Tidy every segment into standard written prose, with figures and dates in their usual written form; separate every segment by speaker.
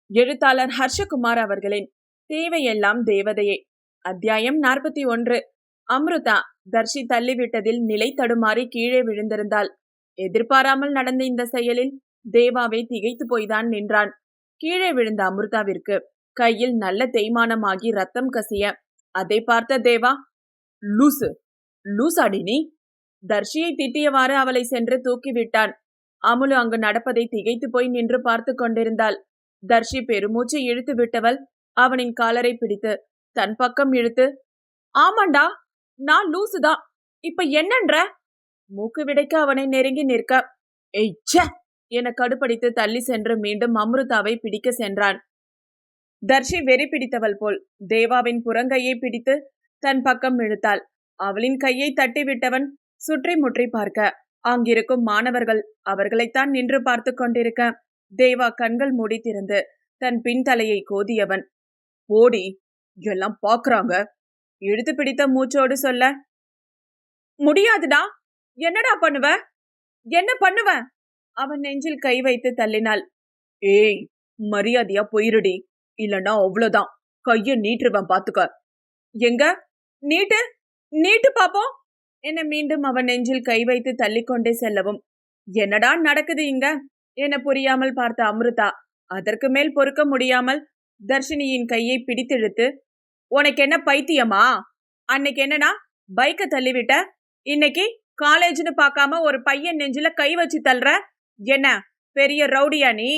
Speaker 1: எழுத்தாளர் ஹர்ஷகுமார் அவர்களின் தேவையெல்லாம் தேவதையே. அத்தியாயம் 41. அம்ருதா தர்ஷி தள்ளிவிட்டதில் நிலை தடுமாறி கீழே விழுந்திருந்தாள். எதிர்பாராமல் நடந்த இந்த செயலில் தேவாவை திகைத்து போய்தான் நின்றான். கீழே விழுந்த அம்ருதாவிற்கு கையில் நல்ல தேய்மானமாகி ரத்தம் கசிய அதை பார்த்த தேவா, லூசு லூசாடி நீ! தர்ஷியை திட்டியவாறு அவளை சென்று தூக்கிவிட்டான். அமுலு அங்கு நடப்பதை திகைத்து போய் நின்று பார்த்து கொண்டிருந்தாள். தர்ஷி பெருமூச்சு இழுத்து விட்டவள் அவனின் காலரை பிடித்து தன் பக்கம் இழுத்து, ஆமாண்டா, நான் லூசுதான், இப்ப என்னன்ற? மூக்கு விடைக்க அவனை நெருங்கி நிற்க, எய்ச்ச என கடுப்படித்து தள்ளி சென்று மீண்டும் அம்ருதாவை பிடிக்க சென்றான். தர்ஷி வெறி பிடித்தவள் போல் தேவாவின் புறங்கையை பிடித்து தன் பக்கம் இழுத்தாள். அவளின் கையை தட்டிவிட்டவன் சுற்றி முற்றி பார்க்க அங்கிருக்கும் மாணவர்கள் அவர்களைத்தான் நின்று பார்த்து கொண்டிருக்க தேவா கண்கள் மூடி திறந்து தன் பின் தலையை கோதியவன், போடி, எல்லாம் பாக்குறாங்க, இழுத்து பிடித்த மூச்சோடு சொல்ல, முடியாதுடா, என்னடா பண்ணுவ, என்ன பண்ணுவ? அவன் நெஞ்சில் கை வைத்து தள்ளினாள். ஏய், மரியாதையா போயிருடி, இல்லன்னா அவ்வளவுதான், கைய நீட்டுருவன் பாத்துக்க. எங்க நீட்டு நீட்டு பாப்போம் என மீண்டும் அவன் நெஞ்சில் கை வைத்து தள்ளிக்கொண்டே செல்லவும், என்னடா நடக்குது இங்க என புரியாமல் பார்த்த அம்ருதா அதற்கு மேல் பொறுக்க முடியாமல் தர்ஷினியின் கையை பிடித்திழுத்து, உனக்கு என்ன பைத்தியமா? அன்னைக்கு என்னன்னா பைக்க தள்ளிவிட்ட, இன்னைக்கு காலேஜ்னு பார்க்காம ஒரு பையன் நெஞ்சில கை வச்சு தள்ளுற, என்ன பெரிய ரவுடியா நீ?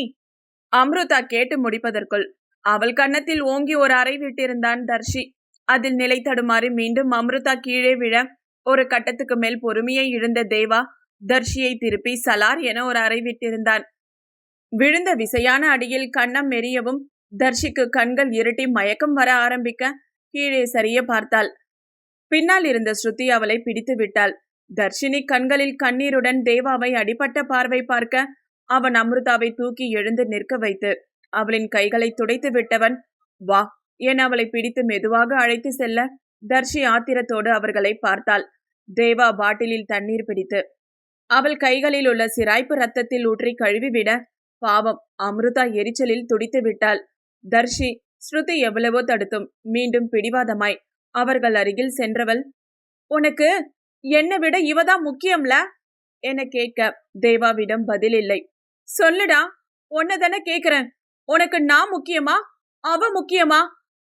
Speaker 1: அம்ருதா கேட்டு முடிப்பதற்குள் அவள் கன்னத்தில் ஓங்கி ஒரு அறை விட்டிருந்தான் தர்ஷி. அதில் நிலை தடுமாறி மீண்டும் அம்ருதா கீழே விழ ஒரு கட்டத்துக்கு மேல் பொறுமையை இழந்த தேவா தர்ஷியை திருப்பி சலார் என ஒரு அறை விட்டிருந்தான். விழுந்த விசையான அடியில் கன்னம் மெரியவும் தர்ஷிக்கு கண்கள் இருட்டி மயக்கம் வர ஆரம்பிக்க கீழே சரிய பார்த்தாள். பின்னால் இருந்த ஸ்ருதி அவளை பிடித்து விட்டாள். தர்ஷினி கண்களில் கண்ணீருடன் தேவாவை அடிபட்ட பார்வை பார்க்க அவன் அம்ருதாவை தூக்கி எழுந்து நிற்க வைத்து அவளின் கைகளை துடைத்து விட்டவன், வா என அவளை பிடித்து மெதுவாக அழைத்து செல்ல தர்ஷி ஆத்திரத்தோடு அவர்களை பார்த்தாள். தேவா பாட்டிலில் தண்ணீர் பிடித்து அவள் கைகளில் உள்ள சிராய்ப்பு ரத்தத்தில் ஊற்றி கழுவிவிட பாவம் அம்ருதா எரிச்சலில் துடித்து விட்டாள். தர்ஷி ஸ்ருதி எவ்வளவோ தடுத்தும் மீண்டும் பிடிவாதமாய் அவர்கள் அருகில் சென்றவள், உனக்கு என்னை விட இவதான் முக்கியம்ல என கேட்க தேவாவிடம் பதில் இல்லை. சொல்லுடா, உன்னதானே கேக்குறேன், உனக்கு நான் முக்கியமா அவ முக்கியமா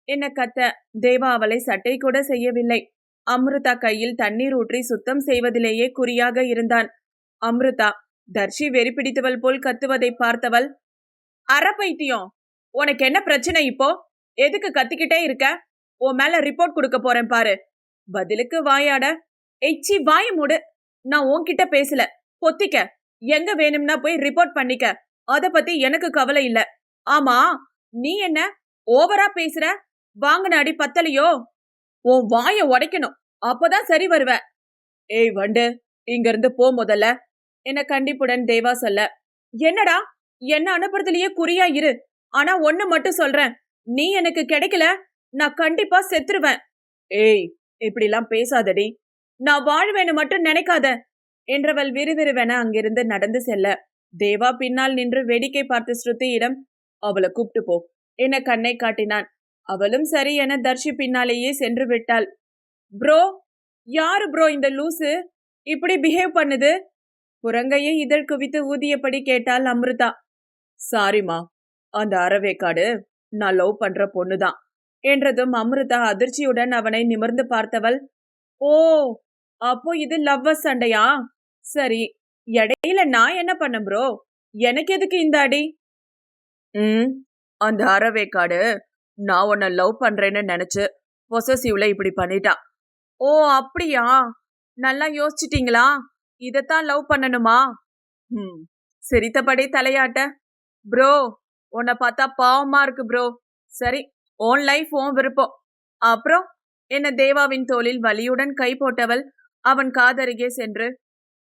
Speaker 1: என்ன கத்த தேவா அவளை சட்டை கூட செய்யவில்லை. அம்ருதா கையில் தண்ணீர் ஊற்றி சுத்தம் செய்வதிலேயே குறியாக இருந்தான். அம்ருதா தர்ஷி வெறி பிடித்தவள் போல் கத்துவதை பார்த்தவள், அற பைத்தியம், உனக்கு என்ன பிரச்சனை இப்போ? எதுக்கு கத்திக்கிட்டே இருக்க? உன் மேல ரிப்போர்ட் கொடுக்க போறேன் பாரு. பதிலுக்கு வாயாட, எச்சி வாய மூடு, நான் உன்கிட்ட பேசல, பொத்திக்க, எங்க வேணும்னா போய் ரிப்போர்ட் பண்ணிக்க, அத பத்தி எனக்கு கவலை இல்ல. ஆமா, நீ என்ன ஓவரா பேசுற? வாங்கின அடி பத்தலையோ? உன் வாய உடைக்கணும், அப்பதான் சரி வருவ. ஏய் வண்டு, இங்க இருந்து போ முதல்ல என கண்டிப்புடன் தேவா சொல்ல, என்னடா, என்ன அனுப்புறதுலயே குறியா இரு, ஆனா ஒண்ணு மட்டும் சொல்றேன், நீ எனக்கு கிடைக்கல, நான் கண்டிப்பா செத்துருவேன். ஏய், இப்படிலாம் பேசாதடி, நான் வாழ்வேன்னு மட்டும் நினைக்காத என்றவள் விறுவிறுவென அங்கிருந்து நடந்து செல்ல தேவா பின்னால் நின்று வேடிக்கை பார்த்து ஸ்ருதியிடம், அவளை கூப்பிட்டு போ என கண்ணை காட்டினான். அவளும் சரி என தர்ஷி பின்னாலேயே சென்று விட்டாள். ப்ரோ, யாரு ப்ரோ இந்த லூசு இப்படி பிஹேவ் பண்ணுது? புறங்கையை இதழ் குவித்து ஊதியபடி கேட்டாள் அம்ருதா. சாரிமா, அந்த அறவேக்காடு நான் லவ் பண்ற பொண்ணுதான் என்றதும் அம்ருதா அதிர்ச்சியுடன் அவனை நிமிர்ந்து பார்த்தவள், ஓ, அப்போ இது லவ்வர்ஸ் சண்டையா? சரி, இடையில நான் என்ன பண்ண ப்ரோ, எனக்கு எதுக்கு இந்த அடி? அந்த அறவேக்காடு நான் உன்னை லவ் பண்றேன்னு நினைச்சு பொசசிவ்ல இப்படி பண்ணிட்டா. ஓ அப்படியா, நல்லா யோசிச்சிட்டீங்களா? இதத்தான் லவ் பண்ணணுமா? சிரித்தபடி தலையாட்ட, ப்ரோ, உன்னை பார்த்தா பாவமா இருக்கு ப்ரோ. சரி, ஓன் லைஃப் ஓன் விருப்பம். அப்புறம் என்ன தேவாவின் தோளில் வலியுடன் கை போட்டவள் அவன் காதருகே சென்று,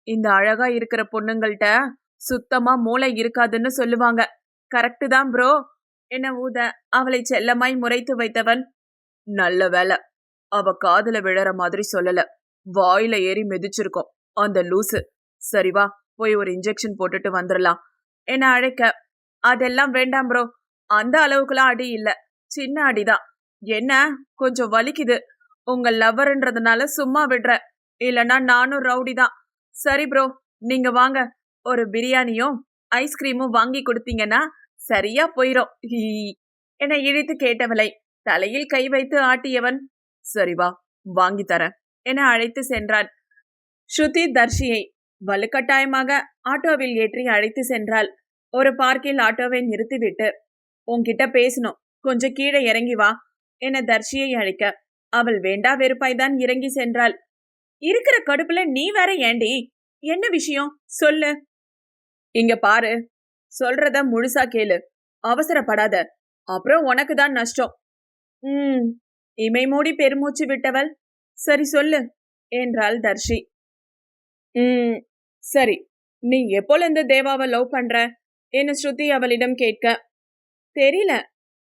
Speaker 1: இந்த அழகா இருக்கிற பொண்ணுங்கள்ட்ட சுத்தமா மூளை இருக்காதுன்னு சொல்லுவாங்க, கரெக்டு தான் ப்ரோ என ஊத அவளை செல்லமாய் முறைத்து வைத்தவன், நல்ல வேலை அவ காதுல விழற மாதிரி சொல்லல, வாயில ஏறி மிதிச்சிருக்கோம் அந்த லூசு. சரி வா, போய் ஒரு இன்ஜெக்ஷன் போட்டுட்டு வந்துடலாம் என அழைக்க, அதெல்லாம் வேண்டாம் ப்ரோ, அந்த அளவுக்குலாம் அடி இல்ல, சின்ன அடிதான். என்ன கொஞ்சம் வலிக்குது. உங்க லவ்வர்ன்றதுனால சும்மா விடுற, இல்லனா நானும் ரவுடி தான். சரி ப்ரோ, நீங்க வாங்க, ஒரு பிரியாணியும் ஐஸ்கிரீமும் வாங்கி கொடுத்தீங்கன்னா சரியா போயிரும் என இழித்து கேட்டவளை தலையில் கை வைத்து ஆட்டியவன், சரி வா வாங்கி தரேன் என அழைத்து சென்றான். ஸ்ருதி தர்ஷியை வலுக்கட்டாயமாக ஆட்டோவில் ஏற்றி அழைத்து சென்றாள். ஒரு பார்க்கில் ஆட்டோவை நிறுத்திவிட்டு, உன்கிட்ட பேசணும், கொஞ்சம் கீழே இறங்கி வா என தர்ஷியை அழைக்க அவள் வேண்டா வெறுப்பாய்தான் இறங்கி சென்றாள். இருக்கிற கடுப்புல நீ வேற ஏண்டி? என்ன விஷயம் சொல்லு. இங்க பாரு, சொல்றத முழுசா கேளு, அவசரப்படாத, அப்புறம் உனக்கு தான் நஷ்டம். இமை மூடி பெருமூச்சு விட்டவள், சரி சொல்லு என்றாள் தர்ஷி. சரி, நீ எப்போல இருந்து தேவாவை லவ் பண்ற என ஸ்ருதி அவளிடம் கேட்க, தெரியல,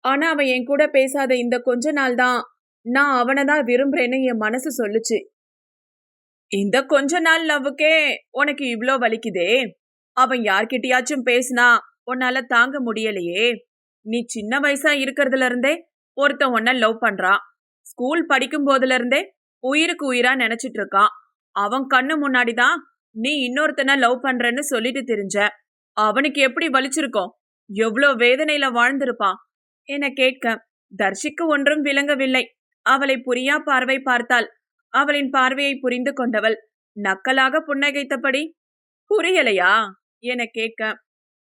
Speaker 1: ஆனா அவன் என் கூட பேசாத இந்த கொஞ்ச நாள் தான் நான் அவனை தான் விரும்புறேன்னு என் மனசு சொல்லுச்சு. இந்த கொஞ்ச நாள் லவ்வுக்கே உனக்கு இவ்ளோ வலிக்குதே? அவன் யார்கிட்டயாச்சும் பேசினா உன்னால தாங்க முடியலையே. நீ சின்ன வயசா இருக்கிறதுல இருந்தே ஒருத்தன் உன்ன லவ் பண்றான். ஸ்கூல் படிக்கும் போதுல இருந்தே உயிருக்கு உயிரா நினைச்சிட்டு இருக்கான். அவன் கண்ணு முன்னாடிதான் நீ இன்னொருத்தனை லவ் பண்றன்னு சொல்லிட்டு தெரிஞ்ச. அவனுக்கு எப்படி வலிச்சிருக்கோம், எவ்வளோ வேதனையில வாழ்ந்திருப்பான் என கேட்க தர்ஷிக்கு ஒன்றும் விளங்கவில்லை. அவளை புரியா பார்வை பார்த்தாள். அவளின் பார்வையை புரிந்து கொண்டவள் நக்கலாக புன்னகைத்தபடி, புரியலையா என கேட்க,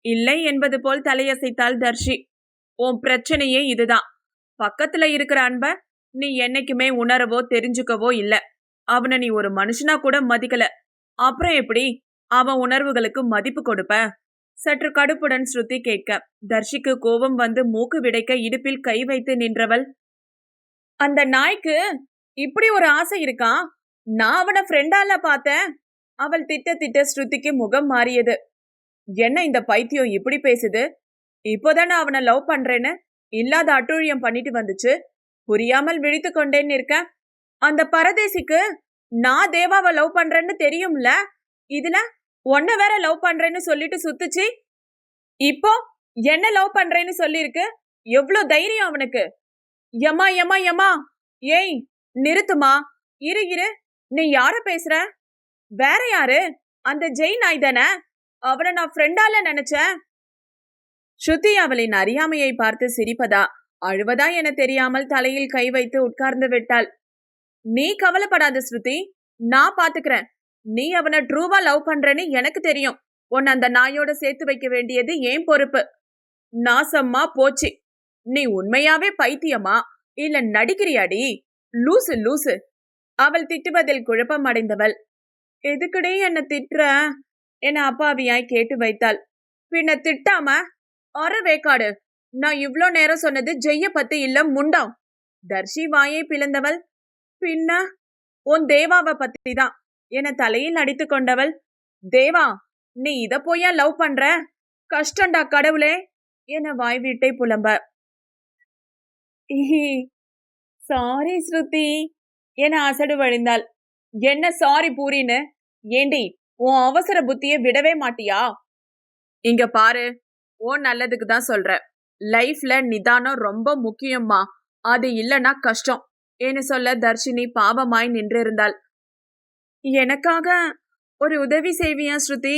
Speaker 1: இல்லை என்பது போல் தலையசைத்தாள் தர்ஷி. உன் பிரச்சனையே இதுதான். பக்கத்துல இருக்கிற அன்ப நீ என்னைக்குமே உணரவோ தெரிஞ்சுக்கவோ இல்ல. அவனை நீ ஒரு மனுஷனா கூட மதிக்கல. அப்புறம் எப்படி அவன் உணர்வுகளுக்கு மதிப்பு கொடுப்ப? சற்று கடுப்புடன் ஸ்ருதி கேட்க தர்ஷிக்கு கோபம் வந்து மூக்கு விடைக்க இடுப்பில் கை வைத்து நின்றவள், அந்த நாய்க்கு இப்படி ஒரு ஆசை இருக்கான், நான் அவனை ஃப்ரெண்டால பார்த்தேன். அவள் திட்ட ஸ்ருதிக்கு முகம் மாறியது. என்ன இந்த பைத்தியம் இப்படி பேசுது? இப்போதானே அவனை லவ் பண்றேன்னு இல்லாத அட்டூழியம் பண்ணிட்டு வந்துச்சு. புரியாமல் விழித்து கொண்டேன்னு இருக்க. அந்த பரதேசிக்கு நான் தேவாவை லவ் பண்றேன்னு தெரியும்ல, இதுல உன்ன வேற லவ் பண்றேன்னு சொல்லிட்டு சுத்துச்சு. இப்போ என்ன லவ் பண்றேன்னு சொல்லிருக்கு. எவ்வளவு தைரியம் அவனுக்கு? யமா யமா யமா, ஏய் நிறுத்துமா, இரு இரு, நீ யார பேசுற? வேற யாரு? அந்த ஜெய் நாய் தானே, அவனை நான் ஃப்ரெண்டால நினைச்சேன். ஸ்ருதி அவளின் அறியாமையை பார்த்து சிரிப்பதா அழுவதா என தெரியாமல் தலையில் கை வைத்து உட்கார்ந்து விட்டாள். நீ கவலைப்படாத ஸ்ருதி, நான் பாத்துக்கிறேன். நீ அவனை ட்ரூவா லவ் பண்றேன்னு எனக்கு தெரியும். உன்னை அந்த நாயோட சேர்த்து வைக்க வேண்டியது ஏன் பொறுப்பு. நாசம்மா போச்சு. நீ உண்மையாவே பைத்தியமா இல்ல நடிக்கிறியாடி? லூசு லூசு. அவள் திட்டுவதில் குழப்பம் அடைந்தவள், எதுக்கடே என்ன திட்டுற என அப்பாவியாய் கேட்டு வைத்தாள். பின்ன திட்டாம அறவேக்காடு, நான் இவ்ளோ நேரம் சொன்னது ஜெய்ய பத்தி இல்ல முண்டம். தர்ஷி வாயை பிளந்தவள், பின்ன உன் தேவாவை பத்தி தான் என தலையில் அடித்து கொண்டவள், தேவா நீ இத போயா லவ் பண்ற? கஷ்டண்டா கடவுளே என வாய் வீட்டை புலம்ப. சாரி ஸ்ருதி என அசடு வழிந்தாள். என்ன சாரி பூரின்னு? ஏண்டி உன் அவசர புத்திய விடவே மாட்டியா? இங்க பாரு, உன் நல்லதுக்கு தான் சொல்ற. லைஃப்ல நிதானம் ரொம்ப முக்கியம்மா, அது இல்லனா கஷ்டம் என்று சொல்ல தர்ஷினி பாவமாய் நின்றிருந்தாள். எனக்காக ஒரு உதவி செய்வியா ஸ்ருதி?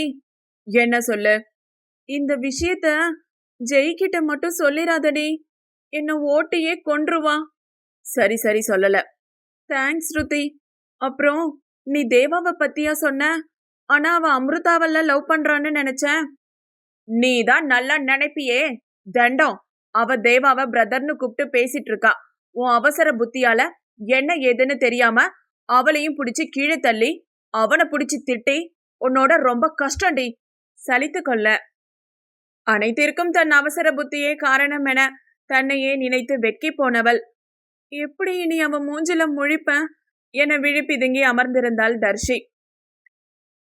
Speaker 1: என்ன சொல்லு? இந்த விஷயத்த ஜெய்கிட்ட மட்டும் சொல்லிராதடி, என்ன ஓட்டியே கொன்றுவா. சரி சரி சொல்லல. தேங்க்ஸ் ஸ்ருதி. அப்புறம் நீ தேவாவை பத்தியா சொன்ன? ஆனா அவ அமிர்தாவல்ல லவ் பண்றான்னு நினைச்சேன். நீ தான் நல்லா நினைப்பியே தண்டம். அவ தேவாவை பிரதர்னு கூப்பிட்டு பேசிட்டு இருக்கா. உன் அவசர புத்தியால என்ன ஏதுன்னு தெரியாம அவளையும் பிடிச்சு கீழே தள்ளி அவனை பிடிச்சு திட்டி உன்னோட ரொம்ப கஷ்டண்டி. சலித்து கொள்ள அனைத்திற்கும் தன் அவசர புத்தியே காரணம் என தன்னையே நினைத்து வெக்கி போனவள், எப்படி இனி அவன் மூஞ்சில முழிப்ப என விழிப்பிதுங்கி அமர்ந்திருந்தாள் தர்ஷி.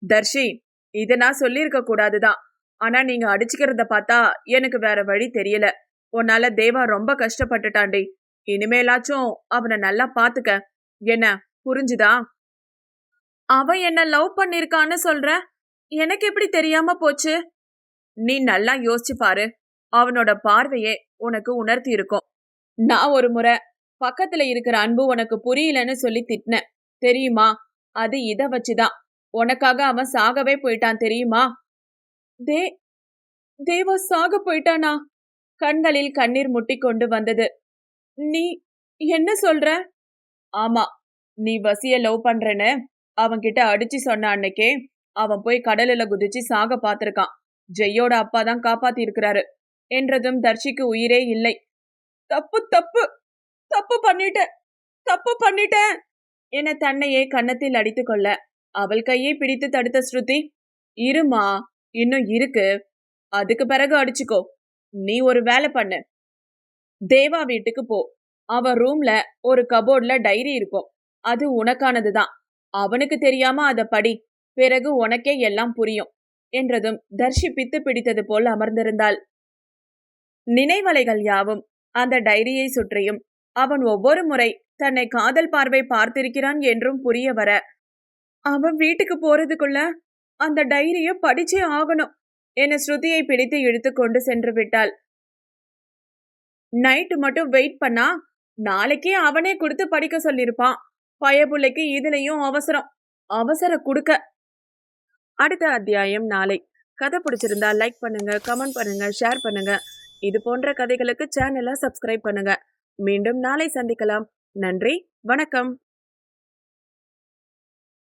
Speaker 1: தர்ஷி, இத நான் சொல்லியிருக்க கூடாதுதான். ஆனா நீங்க அடிச்சுக்கிறத பார்த்தா எனக்கு வேற வழி தெரியல. உன்னால தேவா ரொம்ப கஷ்டப்பட்டுட்டாண்டி. இனிமேலாச்சும் அவனை நல்லா பாத்துக்க. என்ன புரிஞ்சுதா? அவன் என்ன லவ் பண்ணிருக்கான்னு சொல்ற? எனக்கு எப்படி தெரியாம போச்சு? நீ நல்லா யோசிச்சு பாரு. அவனோட பார்வையே உனக்கு உணர்த்தி இருக்கும். நான் ஒரு முறை பக்கத்துல இருக்கிற அன்பு உனக்கு புரியலன்னு சொல்லி திட்டினேன் தெரியுமா? அது இத வச்சுதான். உனக்காக அவன் சாகவே போயிட்டான் தெரியுமா? தே தேவா சாக போயிட்டானா? கண்களில் கண்ணீர் முட்டிக் கொண்டு வந்தது. நீ என்ன சொல்ற? ஆமா, நீ வசிய லவ் பண்றேன்னு அவன்கிட்ட அடிச்சு சொன்ன அன்னைக்கே அவன் போய் கடலுல குதிச்சு சாக பாத்திருக்கான். ஜெய்யோட அப்பா தான் காப்பாத்தி இருக்கிறாரு என்றதும் தர்ஷிக்கு உயிரே இல்லை. தப்பு தப்பு தப்பு பண்ணிட்டேன் தப்பு பண்ணிட்டேன் என தன்னையே கன்னத்தில் அடித்து கொள்ள அவள் கையை பிடித்து தடுத்த ஸ்ருதி, இருமா, இன்னும் இருக்கு, அதுக்கு பிறகு அடிச்சுக்கோ. நீ ஒரு வேலை பண்ணு, தேவா வீட்டுக்கு போ. அவன் ரூம்ல ஒரு கபோர்ட்ல டைரி இருக்கும். அது உனக்கானதுதான். அவனுக்கு தெரியாம அத படி. பிறகு உனக்கே எல்லாம் புரியும் என்றதும் தர்ஷி பித்து பிடித்தது போல் அமர்ந்திருந்தாள். நினைவலைகள் யாவும் அந்த டைரியை சுற்றியும் அவன் ஒவ்வொரு முறை தன்னை காதல் பார்வை பார்த்திருக்கிறான் என்றும் புரிய வர அவன் வீட்டுக்கு போறதுக்குள்ள அந்த டைரிய படிச்சே ஆகணும் என ஸ்ருதியை பிடித்து இழுத்து கொண்டு சென்று விட்டாள். நைட்டு மட்டும் வெயிட் பண்ணா நாளைக்கே அவனே கொடுத்து படிக்க சொல்லிருப்பான். பயபுள்ளைக்கு இதுலயும் அவசரம், அவசர குடுக்க. அடுத்த அத்தியாயம் நாளை. கதை பிடிச்சிருந்தா லைக் பண்ணுங்க, கமெண்ட் பண்ணுங்க, ஷேர் பண்ணுங்க. இது போன்ற கதைகளுக்கு சேனலை சப்ஸ்கிரைப் பண்ணுங்க. மீண்டும் நாளை சந்திக்கலாம். நன்றி, வணக்கம்.